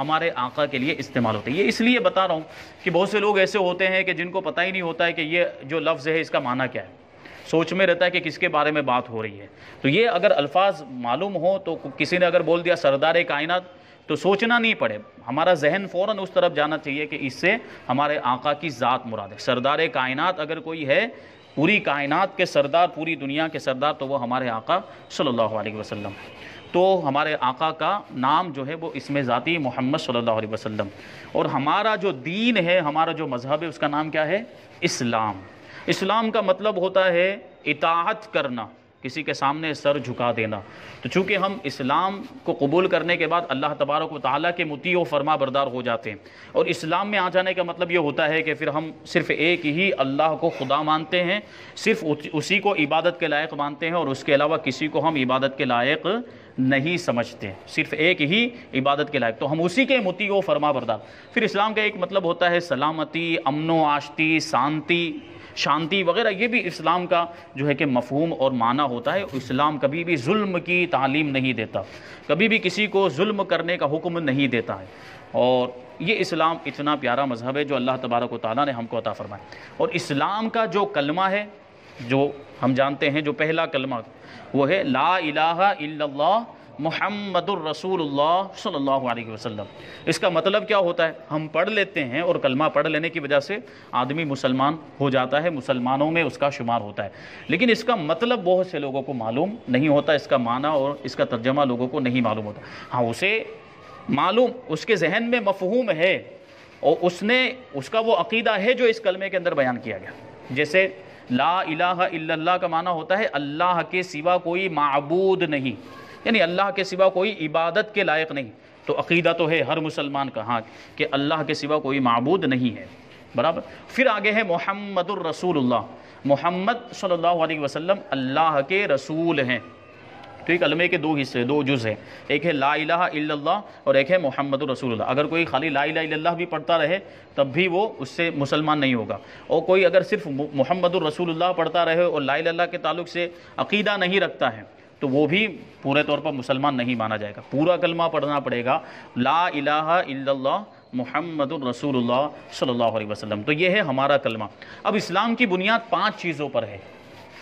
ہمارے آقا کے لیے استعمال ہوتے ہیں۔ یہ اس لیے بتا رہا ہوں کہ بہت سے لوگ ایسے ہوتے ہیں کہ جن کو پتہ ہی نہیں ہوتا ہے کہ یہ جو لفظ ہے اس کا معنی کیا ہے، سوچ میں رہتا ہے کہ کس کے بارے میں بات ہو رہی ہے۔ تو یہ اگر الفاظ معلوم ہو تو کسی نے اگر بول دیا سردار کائنات تو سوچنا نہیں پڑے، ہمارا ذہن فوراً اس طرف جانا چاہیے کہ اس سے ہمارے آقا کی ذات مراد ہے۔ سردار کائنات اگر کوئی ہے، پوری کائنات کے سردار، پوری دنیا کے سردار، تو وہ ہمارے آقا صلی اللہ علیہ وسلم۔ تو ہمارے آقا کا نام جو ہے وہ اسم ذاتی محمد صلی اللہ علیہ وسلم، اور ہمارا جو دین ہے، ہمارا جو مذہب ہے، اس کا نام کیا ہے؟ اسلام۔ اسلام کا مطلب ہوتا ہے اطاعت کرنا، کسی کے سامنے سر جھکا دینا۔ تو چونکہ ہم اسلام کو قبول کرنے کے بعد اللہ تبارک و تعالیٰ کے مطیع و فرما بردار ہو جاتے ہیں، اور اسلام میں آ جانے کا مطلب یہ ہوتا ہے کہ پھر ہم صرف ایک ہی اللہ کو خدا مانتے ہیں، صرف اسی کو عبادت کے لائق مانتے ہیں، اور اس کے علاوہ کسی کو ہم عبادت کے لائق نہیں سمجھتے، صرف ایک ہی عبادت کے لائق، تو ہم اسی کے مطیع و فرما بردار۔ پھر اسلام کا ایک مطلب ہوتا ہے سلامتی، امن و آشتی، شانتی وغیرہ، یہ بھی اسلام کا جو ہے کہ مفہوم اور معنی ہوتا ہے۔ اسلام کبھی بھی ظلم کی تعلیم نہیں دیتا، کبھی بھی کسی کو ظلم کرنے کا حکم نہیں دیتا ہے، اور یہ اسلام اتنا پیارا مذہب ہے جو اللہ تبارک و تعالیٰ نے ہم کو عطا فرمایا۔ اور اسلام کا جو کلمہ ہے، جو ہم جانتے ہیں، جو پہلا کلمہ وہ ہے لا الہ الا اللہ محمد الرسول اللہ صلی اللہ علیہ وسلم۔ اس کا مطلب کیا ہوتا ہے؟ ہم پڑھ لیتے ہیں، اور کلمہ پڑھ لینے کی وجہ سے آدمی مسلمان ہو جاتا ہے، مسلمانوں میں اس کا شمار ہوتا ہے، لیکن اس کا مطلب بہت سے لوگوں کو معلوم نہیں ہوتا، اس کا معنی اور اس کا ترجمہ لوگوں کو نہیں معلوم ہوتا۔ ہاں، اسے معلوم، اس کے ذہن میں مفہوم ہے، اور اس کا وہ عقیدہ ہے جو اس کلمے کے اندر بیان کیا گیا۔ جیسے لا الہ الا اللہ کا معنی ہوتا ہے اللہ کے سوا کوئی معبود نہیں، یعنی اللہ کے سوا کوئی عبادت کے لائق نہیں۔ تو عقیدہ تو ہے ہر مسلمان کا، ہاں، کہ اللہ کے سوا کوئی معبود نہیں ہے، برابر۔ پھر آگے ہے محمد الرسول اللہ، محمد صلی اللہ علیہ وسلم اللہ کے رسول ہیں۔ تو ایک کلمے کے دو حصے، دو جز ہیں، ایک ہے لا الہ الا اللہ اور ایک ہے محمد الرسول اللہ۔ اگر کوئی خالی لا الہ الا اللہ بھی پڑھتا رہے تب بھی وہ اس سے مسلمان نہیں ہوگا، اور کوئی اگر صرف محمد الرسول اللہ پڑھتا رہے اور لا الہ الا اللہ کے تعلق سے عقیدہ نہیں رکھتا ہے تو وہ بھی پورے طور پر مسلمان نہیں مانا جائے گا۔ پورا کلمہ پڑھنا پڑے گا، لا الہ الا اللہ محمد الرسول اللہ صلی اللہ علیہ وسلم۔ تو یہ ہے ہمارا کلمہ۔ اب اسلام کی بنیاد 5 چیزوں پر ہے۔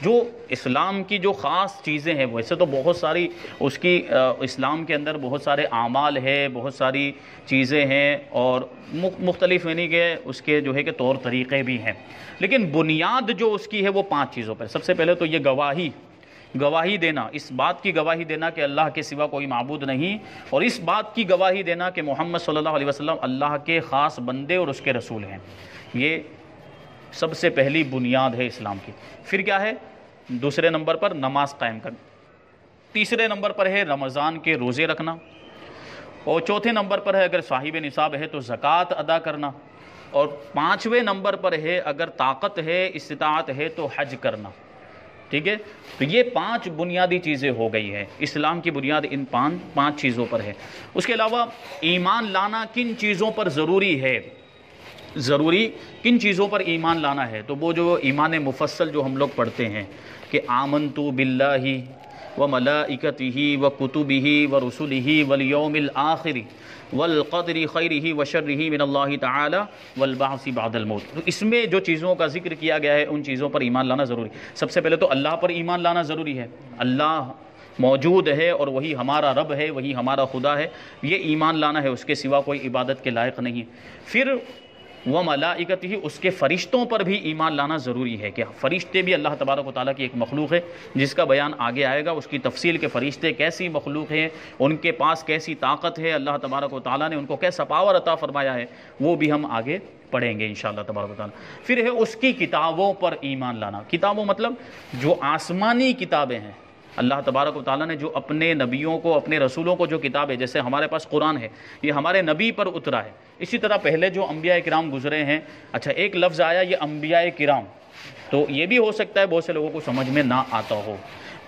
جو اسلام کی جو خاص چیزیں ہیں، ویسے تو بہت ساری اس کی اسلام کے اندر بہت سارے اعمال ہے، بہت ساری چیزیں ہیں، اور مختلف یعنی کہ اس کے جو ہے کہ طور طریقے بھی ہیں، لیکن بنیاد جو اس کی ہے وہ 5 چیزوں پر۔ سب سے پہلے تو یہ گواہی دینا، اس بات کی گواہی دینا کہ اللہ کے سوا کوئی معبود نہیں، اور اس بات کی گواہی دینا کہ محمد صلی اللہ علیہ وسلم اللہ کے خاص بندے اور اس کے رسول ہیں۔ یہ سب سے پہلی بنیاد ہے اسلام کی۔ پھر کیا ہے؟ دوسرے نمبر پر نماز قائم کرنا، تیسرے نمبر پر ہے رمضان کے روزے رکھنا، اور چوتھے نمبر پر ہے اگر صاحب نصاب ہے تو زکوٰۃ ادا کرنا، اور 5ویں نمبر پر ہے اگر طاقت ہے، استطاعت ہے تو حج کرنا۔ ٹھیک ہے، تو یہ 5 بنیادی چیزیں ہو گئی ہے۔ اسلام کی بنیاد ان 5 چیزوں پر ہے۔ اس کے علاوہ ایمان لانا کن چیزوں پر ضروری ہے، کن چیزوں پر ایمان لانا ہے؟ تو وہ جو ایمان مفصل جو ہم لوگ پڑھتے ہیں کہ آمنت باللہ وملائکتہ وکتبہ ورسلہ والیوم الآخر والقدر خیرہ وشرہ من اللہ تعالی والبعث بعد الموت۔ تو اس میں جو چیزوں کا ذکر کیا گیا ہے ان چیزوں پر ایمان لانا ضروری۔ سب سے پہلے تو اللہ پر ایمان لانا ضروری ہے، اللہ موجود ہے اور وہی ہمارا رب ہے، وہی ہمارا خدا ہے، یہ ایمان لانا ہے، اس کے سوا کوئی عبادت کے لائق نہیں۔ پھر وملائکتہ، اس کے فرشتوں پر بھی ایمان لانا ضروری ہے کہ فرشتے بھی اللہ تبارک و تعالیٰ کی ایک مخلوق ہے، جس کا بیان آگے آئے گا، اس کی تفصیل کے فرشتے کیسی مخلوق ہیں، ان کے پاس کیسی طاقت ہے، اللہ تبارک و تعالیٰ نے ان کو کیسا پاور عطا فرمایا ہے، وہ بھی ہم آگے پڑھیں گے انشاءاللہ تبارک و تعالیٰ۔ پھر ہے اس کی کتابوں پر ایمان لانا، کتابوں مطلب جو آسمانی کتابیں ہیں، اللہ تبارک و تعالیٰ نے جو اپنے نبیوں کو، اپنے رسولوں کو جو کتاب ہے، جیسے ہمارے پاس قرآن ہے، یہ ہمارے نبی پر اترا ہے، اسی طرح پہلے جو انبیاء کرام گزرے ہیں۔ اچھا، ایک لفظ آیا یہ انبیاء کرام، تو یہ بھی ہو سکتا ہے بہت سے لوگوں کو سمجھ میں نہ آتا ہو،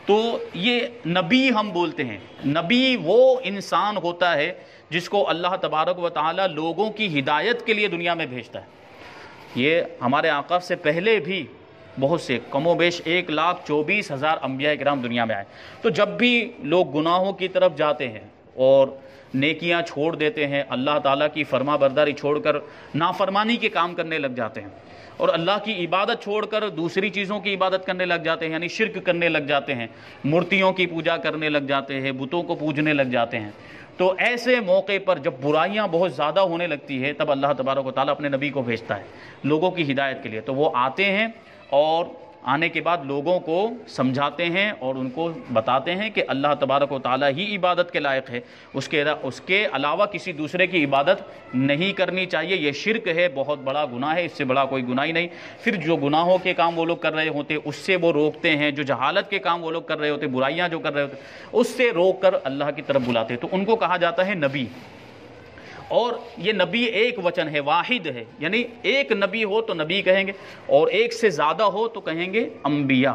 تو یہ نبی ہم بولتے ہیں۔ نبی وہ انسان ہوتا ہے جس کو اللہ تبارک و تعالیٰ لوگوں کی ہدایت کے لیے دنیا میں بھیجتا ہے۔ یہ ہمارے آقا سے پہلے بھی بہت سے، کم و بیش 1,24,000 انبیاء کرام دنیا میں آئے، تو جب بھی لوگ گناہوں کی طرف جاتے ہیں اور نیکیاں چھوڑ دیتے ہیں، اللہ تعالیٰ کی فرما برداری چھوڑ کر نافرمانی کے کام کرنے لگ جاتے ہیں، اور اللہ کی عبادت چھوڑ کر دوسری چیزوں کی عبادت کرنے لگ جاتے ہیں، یعنی شرک کرنے لگ جاتے ہیں، مورتیوں کی پوجا کرنے لگ جاتے ہیں، بتوں کو پوجنے لگ جاتے ہیں، تو ایسے موقع پر جب برائیاں بہت زیادہ ہونے لگتی ہے تب اللہ تبارک و تعالیٰ اپنے نبی کو بھیجتا ہے لوگوں کی ہدایت کے لیے۔ تو وہ آتے ہیں اور آنے کے بعد لوگوں کو سمجھاتے ہیں اور ان کو بتاتے ہیں کہ اللہ تبارک و تعالیٰ ہی عبادت کے لائق ہے، اس کے علاوہ کسی دوسرے کی عبادت نہیں کرنی چاہیے، یہ شرک ہے، بہت بڑا گناہ ہے، اس سے بڑا کوئی گناہ ہی نہیں۔ پھر جو گناہوں کے کام وہ لوگ کر رہے ہوتے اس سے وہ روکتے ہیں، جو جہالت کے کام وہ لوگ کر رہے ہوتے، برائیاں جو کر رہے ہوتے اس سے روک کر اللہ کی طرف بلاتے ہیں، تو ان کو کہا جاتا ہے نبی۔ اور یہ نبی ایک وچن ہے، واحد ہے، یعنی ایک نبی ہو تو نبی کہیں گے، اور ایک سے زیادہ ہو تو کہیں گے انبیاء،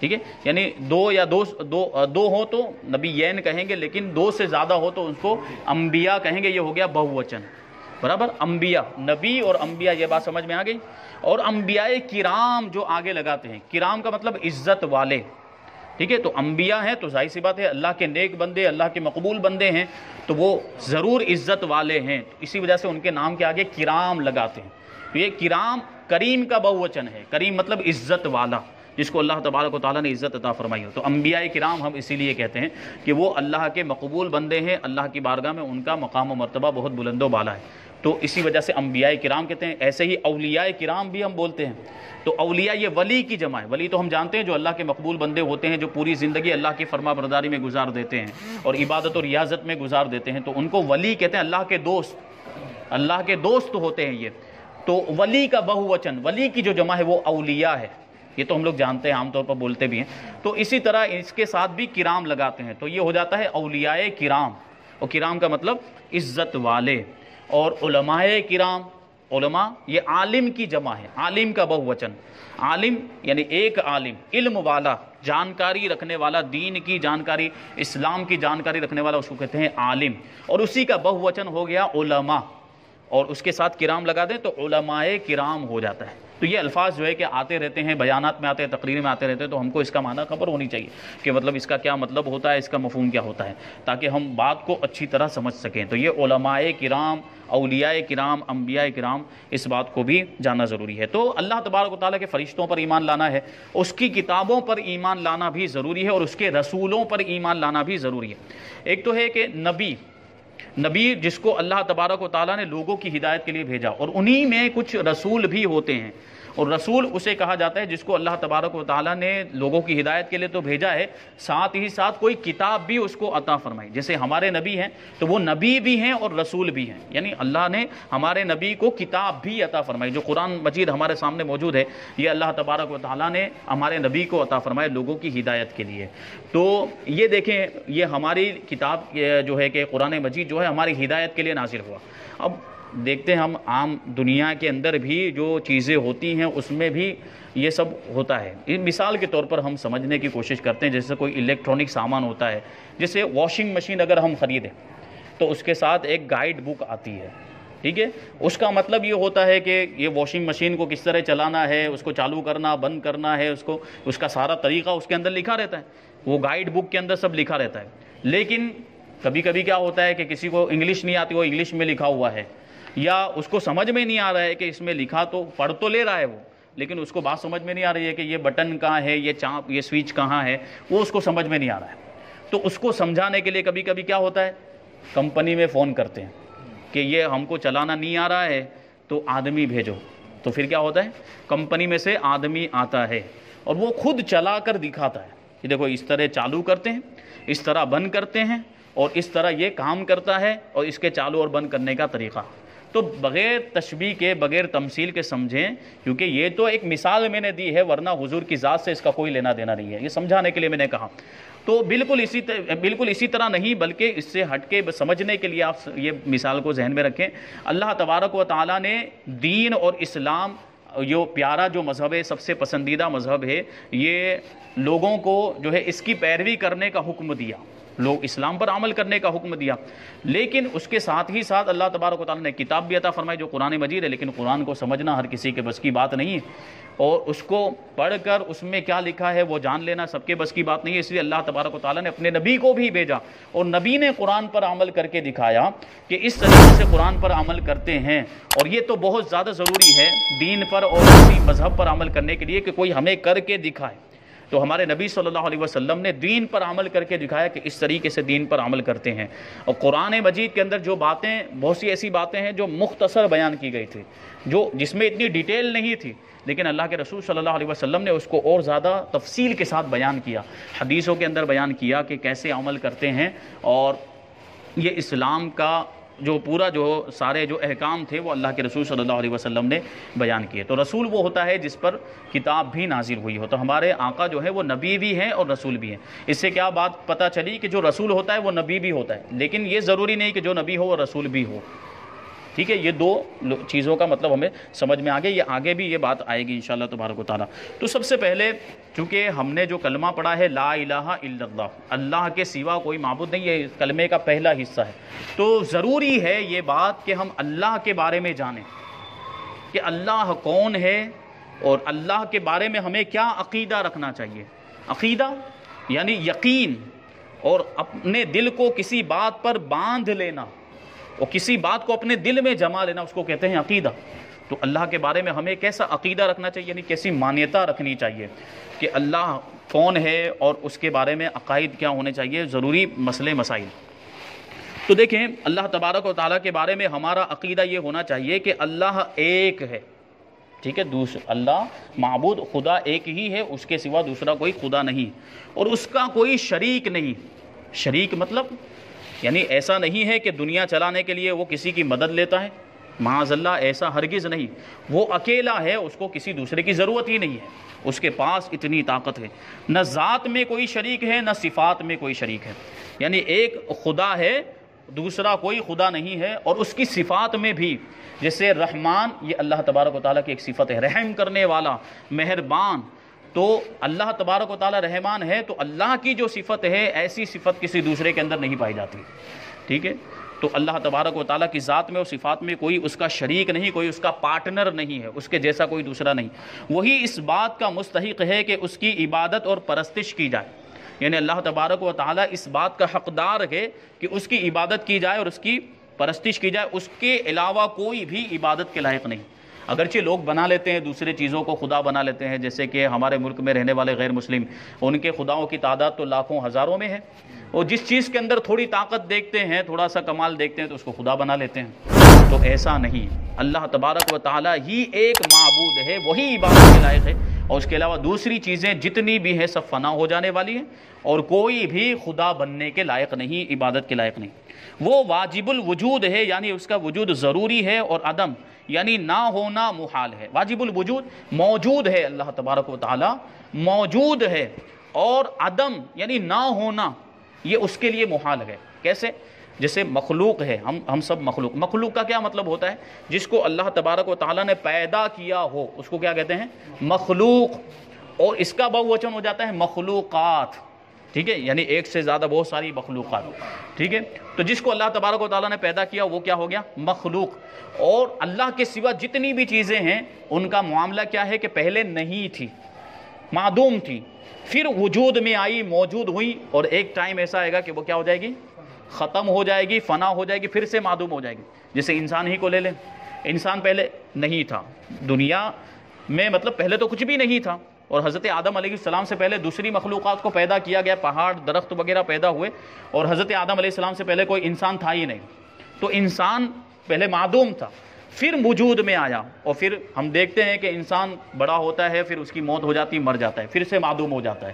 ٹھیک ہے، یعنی دو ہو تو نبیین کہیں گے، لیکن دو سے زیادہ ہو تو اس کو انبیاء کہیں گے، یہ ہو گیا بہو وچن، برابر، انبیاء، نبی اور انبیاء، یہ بات سمجھ میں آ گئی۔ اور انبیاء کرام جو آگے لگاتے ہیں، کرام کا مطلب عزت والے، ٹھیک ہے، تو انبیاء ہیں تو ظاہر سی بات ہے اللہ کے نیک بندے، اللہ کے مقبول بندے ہیں، تو وہ ضرور عزت والے ہیں، تو اسی وجہ سے ان کے نام کے آگے کرام لگاتے ہیں۔ تو یہ کرام کریم کا بہووچن ہے، کریم مطلب عزت والا، جس کو اللہ تبارک و تعالیٰ نے عزت عطا فرمائی ہو۔ تو انبیاء کرام ہم اسی لیے کہتے ہیں کہ وہ اللہ کے مقبول بندے ہیں، اللہ کی بارگاہ میں ان کا مقام و مرتبہ بہت بلند و بالا ہے، تو اسی وجہ سے انبیاء کرام کہتے ہیں۔ ایسے ہی اولیاء کرام بھی ہم بولتے ہیں، تو اولیاء یہ ولی کی جمع ہے، ولی تو ہم جانتے ہیں جو اللہ کے مقبول بندے ہوتے ہیں، جو پوری زندگی اللہ کی فرما برداری میں گزار دیتے ہیں اور عبادت اور ریاضت میں گزار دیتے ہیں، تو ان کو ولی کہتے ہیں، اللہ کے دوست، اللہ کے دوست ہوتے ہیں یہ۔ تو ولی کا بہووچن، ولی کی جو جمع ہے وہ اولیاء ہے، یہ تو ہم لوگ جانتے ہیں، عام طور پر بولتے بھی ہیں۔ تو اسی طرح اس کے ساتھ بھی کرام لگاتے ہیں، تو یہ ہو جاتا ہے اولیاء کرام، اور کرام کا مطلب عزت والے۔ اور علماء کرام، علماء یہ عالم کی جمع ہے، عالم کا بہووچن، عالم یعنی ایک عالم، علم والا، جانکاری رکھنے والا، دین کی جانکاری، اسلام کی جانکاری رکھنے والا، اس کو کہتے ہیں عالم، اور اسی کا بہووچن ہو گیا علماء، اور اس کے ساتھ کرام لگا دیں تو علماء کرام ہو جاتا ہے۔ تو یہ الفاظ جو ہے کہ آتے رہتے ہیں، بیانات میں آتے ہیں، تقریر میں آتے رہتے ہیں، تو ہم کو اس کا معنی خبر ہونی چاہیے کہ مطلب اس کا کیا مطلب ہوتا ہے، اس کا مفہوم کیا ہوتا ہے، تاکہ ہم بات کو اچھی طرح سمجھ سکیں۔ تو یہ علماء کرام، اولیاء کرام، انبیاء کرام، اس بات کو بھی جاننا ضروری ہے۔ تو اللہ تبارک و تعالیٰ کے فرشتوں پر ایمان لانا ہے، اس کی کتابوں پر ایمان لانا بھی ضروری ہے، اور اس کے رسولوں پر ایمان لانا بھی ضروری ہے۔ ایک تو ہے کہ نبی جس کو اللہ تبارک و تعالیٰ نے لوگوں کی ہدایت کے لیے بھیجا، اور انہی میں کچھ رسول بھی ہوتے ہیں، اور رسول اسے کہا جاتا ہے جس کو اللہ تبارک و تعالیٰ نے لوگوں کی ہدایت کے لیے تو بھیجا ہے، ساتھ ہی ساتھ کوئی کتاب بھی اس کو عطا فرمائی۔ جیسے ہمارے نبی ہیں تو وہ نبی بھی ہیں اور رسول بھی ہیں، یعنی اللہ نے ہمارے نبی کو کتاب بھی عطا فرمائی، جو قرآن مجید ہمارے سامنے موجود ہے، یہ اللہ تبارک و تعالیٰ نے ہمارے نبی کو عطا فرمایا لوگوں کی ہدایت کے لیے۔ تو یہ دیکھیں، یہ ہماری کتاب جو ہے کہ قرآن مجید جو ہے ہماری ہدایت کے لیے نازل ہوا۔ اب دیکھتے ہیں ہم عام دنیا کے اندر بھی جو چیزیں ہوتی ہیں اس میں بھی یہ سب ہوتا ہے۔ مثال کے طور پر ہم سمجھنے کی کوشش کرتے ہیں، جیسے کوئی الیکٹرانک سامان ہوتا ہے، جیسے واشنگ مشین اگر ہم خریدیں تو اس کے ساتھ ایک گائیڈ بک آتی ہے، ٹھیک ہے، اس کا مطلب یہ ہوتا ہے کہ یہ واشنگ مشین کو کس طرح چلانا ہے، اس کو چالو کرنا، بند کرنا ہے، اس کا سارا طریقہ اس کے اندر لکھا رہتا ہے، وہ گائیڈ بک کے اندر سب لکھا رہتا ہے۔ لیکن کبھی کبھی کیا ہوتا ہے کہ کسی کو انگلش نہیں آتی، وہ انگلش میں لکھا ہوا ہے، یا اس کو سمجھ میں نہیں آ رہا ہے کہ اس میں لکھا تو پڑھ تو لے رہا ہے وہ، لیکن اس کو بات سمجھ میں نہیں آ رہی ہے کہ یہ بٹن کہاں ہے، یہ سوئچ کہاں ہے، وہ اس کو سمجھ میں نہیں آ رہا ہے۔ تو اس کو سمجھانے کے لیے کبھی کبھی کیا ہوتا ہے، کمپنی میں فون کرتے ہیں کہ یہ ہم کو چلانا نہیں آ رہا ہے تو آدمی بھیجو، تو پھر کیا ہوتا ہے، کمپنی میں سے آدمی آتا ہے اور وہ خود چلا کر دکھاتا ہے کہ دیکھو اس طرح چالو کرتے ہیں، اس طرح بند کرتے ہیں، اور اس طرح یہ کام کرتا ہے، اور اس کے چالو اور بند کرنے کا طریقہ۔ تو بغیر تشبیہ کے، بغیر تمثیل کے سمجھیں، کیونکہ یہ تو ایک مثال میں نے دی ہے، ورنہ حضور کی ذات سے اس کا کوئی لینا دینا نہیں ہے، یہ سمجھانے کے لیے میں نے کہا۔ تو بالکل اسی طرح نہیں، بلکہ اس سے ہٹ کے سمجھنے کے لیے آپ یہ مثال کو ذہن میں رکھیں۔ اللہ تبارک و تعالیٰ نے دین اور اسلام، جو پیارا جو مذہب ہے، سب سے پسندیدہ مذہب ہے، یہ لوگوں کو جو ہے اس کی پیروی کرنے کا حکم دیا، لوگ اسلام پر عمل کرنے کا حکم دیا، لیکن اس کے ساتھ ہی ساتھ اللہ تبارک و تعالیٰ نے کتاب بھی عطا فرمائی جو قرآن مجید ہے، لیکن قرآن کو سمجھنا ہر کسی کے بس کی بات نہیں ہے، اور اس کو پڑھ کر اس میں کیا لکھا ہے وہ جان لینا سب کے بس کی بات نہیں ہے۔ اس لیے اللہ تبارک و تعالیٰ نے اپنے نبی کو بھی بھیجا، اور نبی نے قرآن پر عمل کر کے دکھایا کہ اس طریقے سے قرآن پر عمل کرتے ہیں، اور یہ تو بہت زیادہ ضروری ہے دین پر اور کسی مذہب پر عمل کرنے کے لیے کہ کوئی ہمیں کر کے دکھائے۔ تو ہمارے نبی صلی اللہ علیہ وسلم نے دین پر عمل کر کے دکھایا کہ اس طریقے سے دین پر عمل کرتے ہیں، اور قرآن مجید کے اندر جو باتیں، بہت سی ایسی باتیں ہیں جو مختصر بیان کی گئی تھی، جس میں اتنی ڈیٹیل نہیں تھی، لیکن اللہ کے رسول صلی اللہ علیہ وسلم نے اس کو اور زیادہ تفصیل کے ساتھ بیان کیا، حدیثوں کے اندر بیان کیا کہ کیسے عمل کرتے ہیں، اور یہ اسلام کا جو پورا جو سارے جو احکام تھے وہ اللہ کے رسول صلی اللہ علیہ وسلم نے بیان کیے۔ تو رسول وہ ہوتا ہے جس پر کتاب بھی نازل ہوئی ہو، تو ہمارے آقا جو ہے وہ نبی بھی ہیں اور رسول بھی ہیں۔ اس سے کیا بات پتہ چلی کہ جو رسول ہوتا ہے وہ نبی بھی ہوتا ہے، لیکن یہ ضروری نہیں کہ جو نبی ہو وہ رسول بھی ہو، ٹھیک ہے؟ یہ دو چیزوں کا مطلب ہمیں سمجھ میں آگے، یہ آگے بھی یہ بات آئے گی انشاءاللہ تبارک و تعالیٰ۔ تو سب سے پہلے چونکہ ہم نے جو کلمہ پڑھا ہے لا الہ الا اللہ، اللہ کے سوا کوئی معبود نہیں، یہ کلمے کا پہلا حصہ ہے، تو ضروری ہے یہ بات کہ ہم اللہ کے بارے میں جانیں کہ اللہ کون ہے، اور اللہ کے بارے میں ہمیں کیا عقیدہ رکھنا چاہیے۔ عقیدہ یعنی یقین، اور اپنے دل کو کسی بات پر باندھ لینا، اور کسی بات کو اپنے دل میں جما لینا، اس کو کہتے ہیں عقیدہ۔ تو اللہ کے بارے میں ہمیں کیسا عقیدہ رکھنا چاہیے، یعنی کیسی مانیتا رکھنی چاہیے کہ اللہ کون ہے، اور اس کے بارے میں عقائد کیا ہونے چاہیے، ضروری مسئلے مسائل۔ تو دیکھیں اللہ تبارک و تعالیٰ کے بارے میں ہمارا عقیدہ یہ ہونا چاہیے کہ اللہ ایک ہے، ٹھیک ہے؟ اللہ معبود خدا ایک ہی ہے، اس کے سوا دوسرا کوئی خدا نہیں، اور اس کا کوئی شریک نہیں۔ شریک مطلب یعنی ایسا نہیں ہے کہ دنیا چلانے کے لیے وہ کسی کی مدد لیتا ہے، معاذ اللہ ایسا ہرگز نہیں، وہ اکیلا ہے، اس کو کسی دوسرے کی ضرورت ہی نہیں ہے، اس کے پاس اتنی طاقت ہے۔ نہ ذات میں کوئی شریک ہے، نہ صفات میں کوئی شریک ہے، یعنی ایک خدا ہے، دوسرا کوئی خدا نہیں ہے، اور اس کی صفات میں بھی جیسے رحمان، یہ اللہ تبارک و تعالیٰ کی ایک صفت ہے، رحم کرنے والا، مہربان، تو اللہ تبارک و تعالیٰ رحمان ہے، تو اللہ کی جو صفت ہے ایسی صفت کسی دوسرے کے اندر نہیں پائی جاتی، ٹھیک ہے؟ تو اللہ تبارک و تعالیٰ کی ذات میں اور صفات میں کوئی اس کا شریک نہیں، کوئی اس کا پارٹنر نہیں ہے، اس کے جیسا کوئی دوسرا نہیں، وہی اس بات کا مستحق ہے کہ اس کی عبادت اور پرستش کی جائے، یعنی اللہ تبارک و تعالیٰ اس بات کا حقدار ہے کہ اس کی عبادت کی جائے اور اس کی پرستش کی جائے، اس کے علاوہ کوئی بھی عبادت کے لائق نہیں۔ اگرچہ لوگ بنا لیتے ہیں دوسرے چیزوں کو خدا بنا لیتے ہیں، جیسے کہ ہمارے ملک میں رہنے والے غیر مسلم، ان کے خداؤں کی تعداد تو لاکھوں ہزاروں میں ہے، اور جس چیز کے اندر تھوڑی طاقت دیکھتے ہیں، تھوڑا سا کمال دیکھتے ہیں تو اس کو خدا بنا لیتے ہیں۔ تو ایسا نہیں، اللہ تبارک و تعالیٰ ہی ایک معبود ہے، وہی عبادت کے لائق ہے، اور اس کے علاوہ دوسری چیزیں جتنی بھی ہیں سب فنا ہو جانے والی ہیں، اور کوئی بھی خدا بننے کے لائق نہیں، عبادت کے لائق نہیں۔ وہ واجب الوجود ہے، یعنی اس کا وجود ضروری ہے، اور عدم یعنی نہ ہونا محال ہے۔ واجب الوجود موجود ہے، اللہ تبارک و تعالیٰ موجود ہے، اور عدم یعنی نہ ہونا یہ اس کے لیے محال ہے۔ کیسے؟ جیسے مخلوق ہے، ہم سب مخلوق کا کیا مطلب ہوتا ہے؟ جس کو اللہ تبارک و تعالیٰ نے پیدا کیا ہو اس کو کیا کہتے ہیں؟ مخلوق، اور اس کا بہووچن ہو جاتا ہے مخلوقات، ٹھیک ہے؟ یعنی ایک سے زیادہ بہت ساری مخلوقات، ٹھیک ہے؟ تو جس کو اللہ تبارک و تعالیٰ نے پیدا کیا وہ کیا ہو گیا؟ مخلوق۔ اور اللہ کے سوا جتنی بھی چیزیں ہیں ان کا معاملہ کیا ہے کہ پہلے نہیں تھی، معدوم تھی، پھر وجود میں آئی، موجود ہوئی، اور ایک ٹائم ایسا آئے گا کہ وہ کیا ہو جائے گی؟ ختم ہو جائے گی، فنا ہو جائے گی، پھر سے معدوم ہو جائے گی۔ جیسے انسان ہی کو لے لیں، انسان پہلے نہیں تھا دنیا میں، مطلب پہلے تو کچھ بھی نہیں تھا، اور حضرت آدم علیہ السلام سے پہلے دوسری مخلوقات کو پیدا کیا گیا، پہاڑ درخت وغیرہ پیدا ہوئے، اور حضرت آدم علیہ السلام سے پہلے کوئی انسان تھا ہی نہیں۔ تو انسان پہلے معدوم تھا، پھر وجود میں آیا، اور پھر ہم دیکھتے ہیں کہ انسان بڑا ہوتا ہے، پھر اس کی موت ہو جاتی، مر جاتا ہے، پھر سے معدوم ہو جاتا ہے۔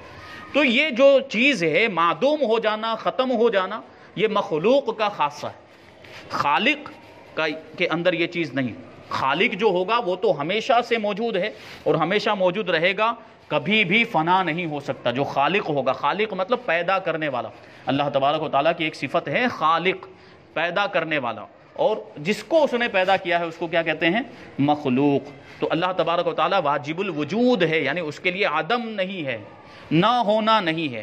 تو یہ جو چیز ہے معدوم ہو جانا، ختم ہو جانا، یہ مخلوق کا خاصہ ہے، خالق کے اندر یہ چیز نہیں۔ خالق جو ہوگا وہ تو ہمیشہ سے موجود ہے اور ہمیشہ موجود رہے گا، کبھی بھی فنا نہیں ہو سکتا۔ جو خالق ہوگا، خالق مطلب پیدا کرنے والا، اللہ تبارک و تعالیٰ کی ایک صفت ہے خالق، پیدا کرنے والا، اور جس کو اس نے پیدا کیا ہے اس کو کیا کہتے ہیں؟ مخلوق۔ تو اللہ تبارک و تعالیٰ واجب الوجود ہے، یعنی اس کے لیے عدم نہیں ہے، نہ ہونا نہیں ہے۔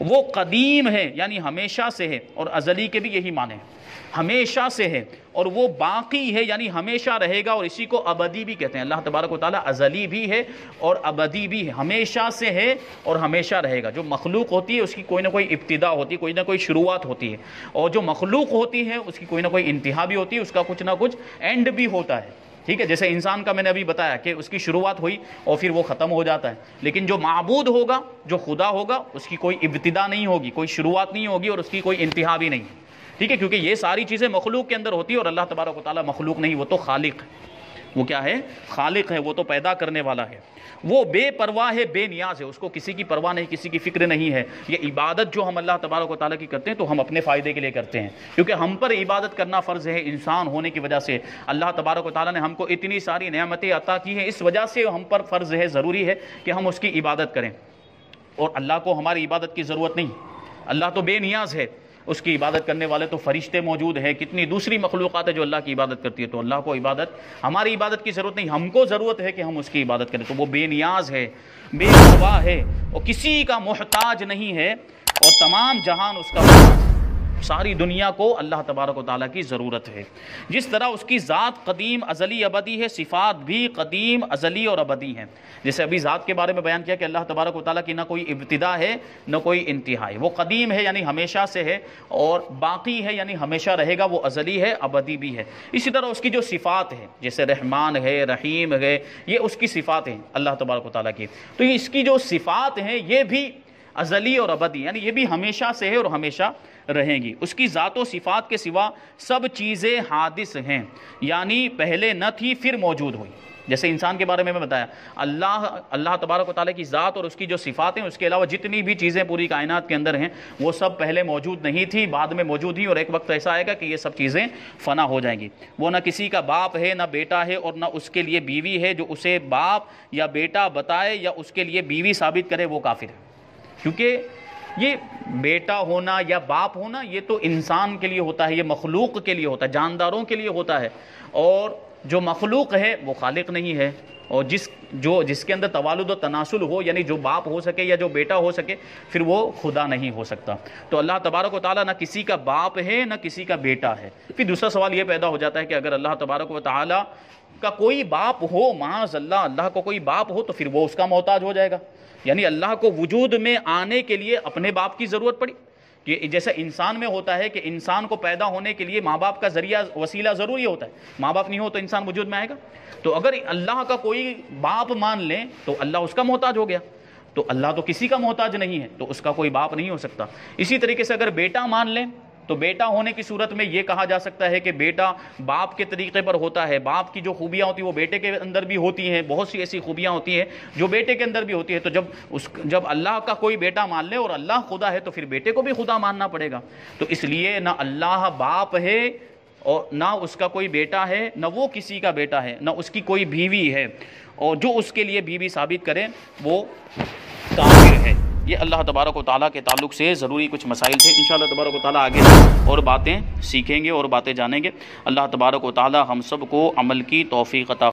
وہ قدیم ہے یعنی ہمیشہ سے ہے، اور ازلی کے بھی یہی معنی ہے، ہمیشہ سے ہے۔ اور وہ باقی ہے یعنی ہمیشہ رہے گا، اور اسی کو ابدی بھی کہتے ہیں۔ اللہ تبارک و تعالیٰ ازلی بھی ہے اور ابدی بھی ہے، ہمیشہ سے ہے اور ہمیشہ رہے گا۔ جو مخلوق ہوتی ہے اس کی کوئی نہ کوئی ابتدا ہوتی ہے، کوئی نہ کوئی شروعات ہوتی ہے، اور جو مخلوق ہوتی ہے اس کی کوئی نہ کوئی انتہا بھی ہوتی ہے، اس کا کچھ نہ کچھ اینڈ بھی ہوتا ہے، ٹھیک ہے۔ جیسے انسان کا میں نے ابھی بتایا کہ اس کی شروعات ہوئی اور پھر وہ ختم ہو جاتا ہے، لیکن جو معبود ہوگا، جو خدا ہوگا، اس کی کوئی ابتدا نہیں ہوگی، کوئی شروعات نہیں ہوگی، اور اس کی کوئی انتہا بھی نہیں، ٹھیک ہے، کیونکہ یہ ساری چیزیں مخلوق کے اندر ہوتی ہے، اور اللہ تبارک و تعالیٰ مخلوق نہیں، وہ تو خالق ہے۔ وہ کیا ہے؟ خالق ہے، وہ تو پیدا کرنے والا ہے۔ وہ بے پرواہ ہے، بے نیاز ہے، اس کو کسی کی پرواہ نہیں، کسی کی فکر نہیں ہے۔ یہ عبادت جو ہم اللہ تبارک و تعالیٰ کی کرتے ہیں تو ہم اپنے فائدے کے لیے کرتے ہیں، کیونکہ ہم پر عبادت کرنا فرض ہے۔ انسان ہونے کی وجہ سے اللہ تبارک و تعالیٰ نے ہم کو اتنی ساری نعمتیں عطا کی ہیں، اس وجہ سے ہم پر فرض ہے، ضروری ہے کہ ہم اس کی عبادت کریں۔ اور اللہ کو ہماری عبادت کی ضرورت نہیں، اللہ تو بے نیاز ہے، اس کی عبادت کرنے والے تو فرشتے موجود ہیں، کتنی دوسری مخلوقات ہے جو اللہ کی عبادت کرتی ہے، تو اللہ کو ہماری عبادت کی ضرورت نہیں، ہم کو ضرورت ہے کہ ہم اس کی عبادت کریں۔ تو وہ بے نیاز ہے، بے پرواہ ہے، اور کسی کا محتاج نہیں ہے، اور تمام جہان اس کا محتاج ہے۔ ساری دنیا کو اللہ تبارک و تعالیٰ کی ضرورت ہے۔ جس طرح اس کی ذات قدیم ازلی ابدی ہے، صفات بھی قدیم ازلی اور ابدی ہیں۔ جیسے ابھی ذات کے بارے میں بیان کیا کہ اللہ تبارک و تعالیٰ کی نہ کوئی ابتدا ہے نہ کوئی انتہا ہے، وہ قدیم ہے یعنی ہمیشہ سے ہے، اور باقی ہے یعنی ہمیشہ رہے گا، وہ ازلی ہے، ابدی بھی ہے۔ اسی طرح اس کی جو صفات ہیں، جیسے رحمان ہے، رحیم ہے، یہ اس کی صفات ہیں اللہ تبارک و تعالیٰ کی، تو اس کی جو صفات ہیں یہ بھی ازلی اور ابدی، یعنی یہ بھی ہمیشہ سے ہے اور ہمیشہ رہیں گی۔ اس کی ذات و صفات کے سوا سب چیزیں حادث ہیں، یعنی پہلے نہ تھی پھر موجود ہوئی۔ جیسے انسان کے بارے میں بتایا، اللہ تبارک و تعالیٰ کی ذات اور اس کی جو صفات ہیں، اس کے علاوہ جتنی بھی چیزیں پوری کائنات کے اندر ہیں وہ سب پہلے موجود نہیں تھی، بعد میں موجود ہی، اور ایک وقت ایسا آئے گا کہ یہ سب چیزیں فنا ہو جائیں گی۔ وہ نہ کسی کا باپ ہے، نہ بیٹا ہے، اور نہ اس کے لیے بیوی ہے۔ جو اسے باپ یا بیٹا بتائے یا اس کے لیے بیوی ثابت کرے وہ کافر ہے، کیونکہ یہ بیٹا ہونا یا باپ ہونا یہ تو انسان کے لیے ہوتا ہے، یہ مخلوق کے لیے ہوتا ہے، جانداروں کے لیے ہوتا ہے، اور جو مخلوق ہے وہ خالق نہیں ہے۔ اور جس کے اندر توالد و تناسل ہو، یعنی جو باپ ہو سکے یا جو بیٹا ہو سکے، پھر وہ خدا نہیں ہو سکتا۔ تو اللہ تبارک و تعالیٰ نہ کسی کا باپ ہے نہ کسی کا بیٹا ہے۔ پھر دوسرا سوال یہ پیدا ہو جاتا ہے کہ اگر اللہ تبارک و تعالیٰ کا کوئی باپ ہو، معاذ اللہ کو کوئی باپ ہو، تو پھر وہ اس کا محتاج ہو جائے گا، یعنی اللہ کو وجود میں آنے کے لیے اپنے باپ کی ضرورت پڑی۔ کہ جیسے انسان میں ہوتا ہے کہ انسان کو پیدا ہونے کے لیے ماں باپ کا ذریعہ وسیلہ ضروری ہوتا ہے، ماں باپ نہیں ہو تو انسان وجود میں آئے گا۔ تو اگر اللہ کا کوئی باپ مان لیں تو اللہ اس کا محتاج ہو گیا، تو اللہ تو کسی کا محتاج نہیں ہے، تو اس کا کوئی باپ نہیں ہو سکتا۔ اسی طریقے سے اگر بیٹا مان لیں تو بیٹا ہونے کی صورت میں یہ کہا جا سکتا ہے کہ بیٹا باپ کے طریقے پر ہوتا ہے، باپ کی جو خوبیاں ہوتی ہیں وہ بیٹے کے اندر بھی ہوتی ہیں، بہت سی ایسی خوبیاں ہوتی ہیں جو بیٹے کے اندر بھی ہوتی ہے۔ تو جب اللہ کا کوئی بیٹا مان لے اور اللہ خدا ہے تو پھر بیٹے کو بھی خدا ماننا پڑے گا۔ تو اس لیے نہ اللہ باپ ہے اور نہ اس کا کوئی بیٹا ہے، نہ وہ کسی کا بیٹا ہے، نہ اس کی کوئی بیوی ہے، اور جو اس کے لیے بیوی ثابت کرے وہ کافر ہے۔ یہ اللہ تبارک و تعالیٰ کے تعلق سے ضروری کچھ مسائل تھے۔ انشاءاللہ تبارک و تعالیٰ آگے اور باتیں سیکھیں گے اور باتیں جانیں گے۔ اللہ تبارک و تعالیٰ ہم سب کو عمل کی توفیق عطا